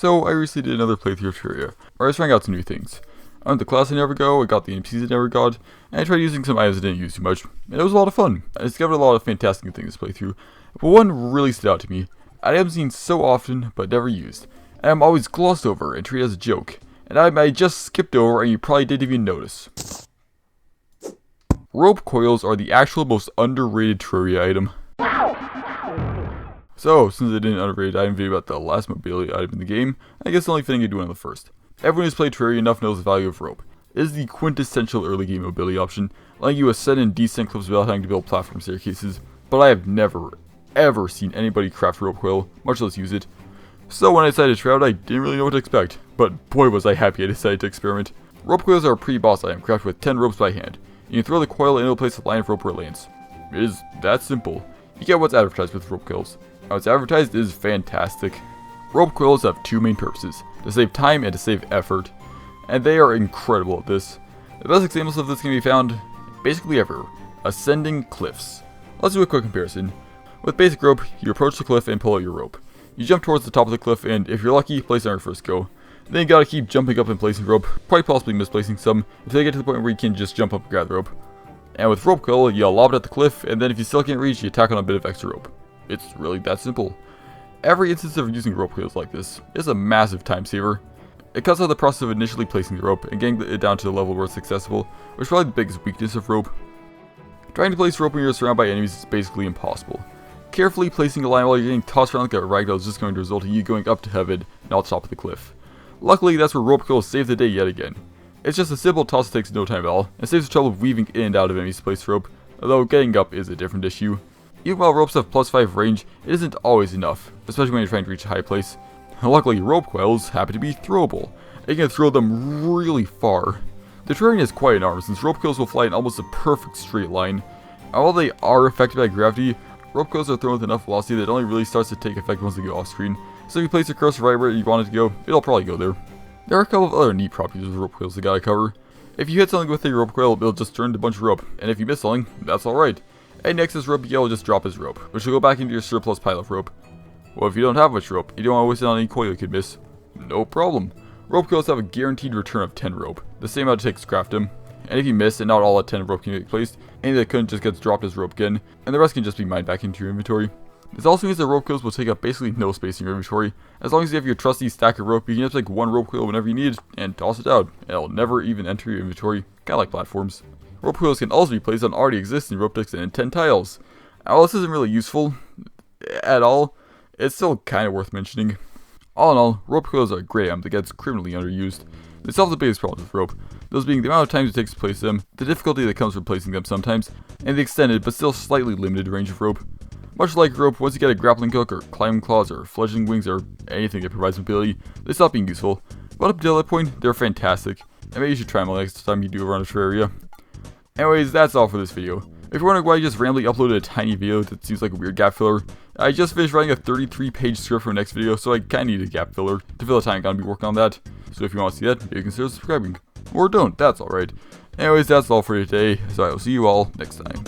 So I recently did another playthrough of Terraria, where I was trying out some new things. I went the class I never got, I got the NPCs I never got, and I tried using some items I didn't use too much, and it was a lot of fun. I discovered a lot of fantastic new things to play through, but one really stood out to me. I haven't seen so often, but never used, and I'm always glossed over and treated as a joke, and I just skipped over and you probably didn't even notice. Rope coils are the actual most underrated Terraria item. So, since I did an underrated item video about the last mobility item in the game, I guess the only thing I do on the first. Everyone who's played Terraria enough knows the value of rope. It is the quintessential early game mobility option, allowing you to ascend and descend cliffs without having to build platform staircases, but I have never, ever seen anybody craft a rope coil, much less use it. So when I decided to try it, I didn't really know what to expect, but boy was I happy I decided to experiment. Rope coils are a pre-boss item crafted with 10 ropes by hand. You can throw the coil and it will place a line of rope where it lands. It is that simple. You get what's advertised with rope coils. How it's advertised is fantastic. Rope coils have two main purposes, to save time and to save effort, and they are incredible at this. The best examples of this can be found basically everywhere. Ascending cliffs. Let's do a quick comparison. With basic rope, you approach the cliff and pull out your rope. You jump towards the top of the cliff and, if you're lucky, place it on your first go. Then you gotta keep jumping up and placing rope, quite possibly misplacing some, until you get to the point where you can just jump up and grab the rope. And with rope coil, you lob it at the cliff, and then if you still can't reach, you tack on a bit of extra rope. It's really that simple. Every instance of using rope coils like this is a massive time saver. It cuts out the process of initially placing the rope and getting it down to the level where it's accessible, which is probably the biggest weakness of rope. Trying to place rope when you're surrounded by enemies is basically impossible. Carefully placing a line while you're getting tossed around like a ragdoll is just going to result in you going up to heaven and off the top of the cliff. Luckily, that's where rope coils save the day yet again. It's just a simple toss that takes no time at all, and saves the trouble of weaving in and out of enemies placed rope, although getting up is a different issue. Even while ropes have +5 range, it isn't always enough, especially when you're trying to reach a high place. Luckily, rope coils happen to be throwable, and you can throw them really far. The terrain is quite enormous since rope coils will fly in almost a perfect straight line. And while they are affected by gravity, rope coils are thrown with enough velocity that it only really starts to take effect once they go off screen. So if you place your cursor right where you want it to go, it'll probably go there. There are a couple of other neat properties with rope coils that gotta cover. If you hit something with a rope coil, it'll just turn to a bunch of rope, and if you miss something, that's alright. Any excess rope you get will just drop as rope, which will go back into your surplus pile of rope. Well, if you don't have much rope, you don't want to waste it on any coil you could miss. No problem. Rope coils have a guaranteed return of 10 rope, the same amount it takes to craft them. And if you miss and not all at 10 rope can be placed, any that couldn't just gets dropped as rope again, and the rest can just be mined back into your inventory. This also means that rope coils will take up basically no space in your inventory. As long as you have your trusty stack of rope, you can just take one rope coil whenever you need and toss it out, and it'll never even enter your inventory, kinda like platforms. Rope coils can also be placed on already existing rope decks and in 10 tiles. While this isn't really useful at all, it's still kind of worth mentioning. All in all, rope coils are a great item that gets criminally underused. They solve the biggest problems with rope, those being the amount of times it takes to place them, the difficulty that comes from placing them sometimes, and the extended but still slightly limited range of rope. Much like rope, once you get a grappling hook or climbing claws or fledgling wings or anything that provides mobility, they stop being useful. But up until that point, they're fantastic, and maybe you should try them next time you do a run of Terraria. Anyways, that's all for this video. If you're wondering why I just randomly uploaded a tiny video that seems like a weird gap filler, I just finished writing a 33-page script for the next video, so I kinda need a gap filler to fill the time I'm gonna be working on that. So if you want to see that, maybe consider subscribing. Or don't, that's alright. Anyways, that's all for today, so I will see you all next time.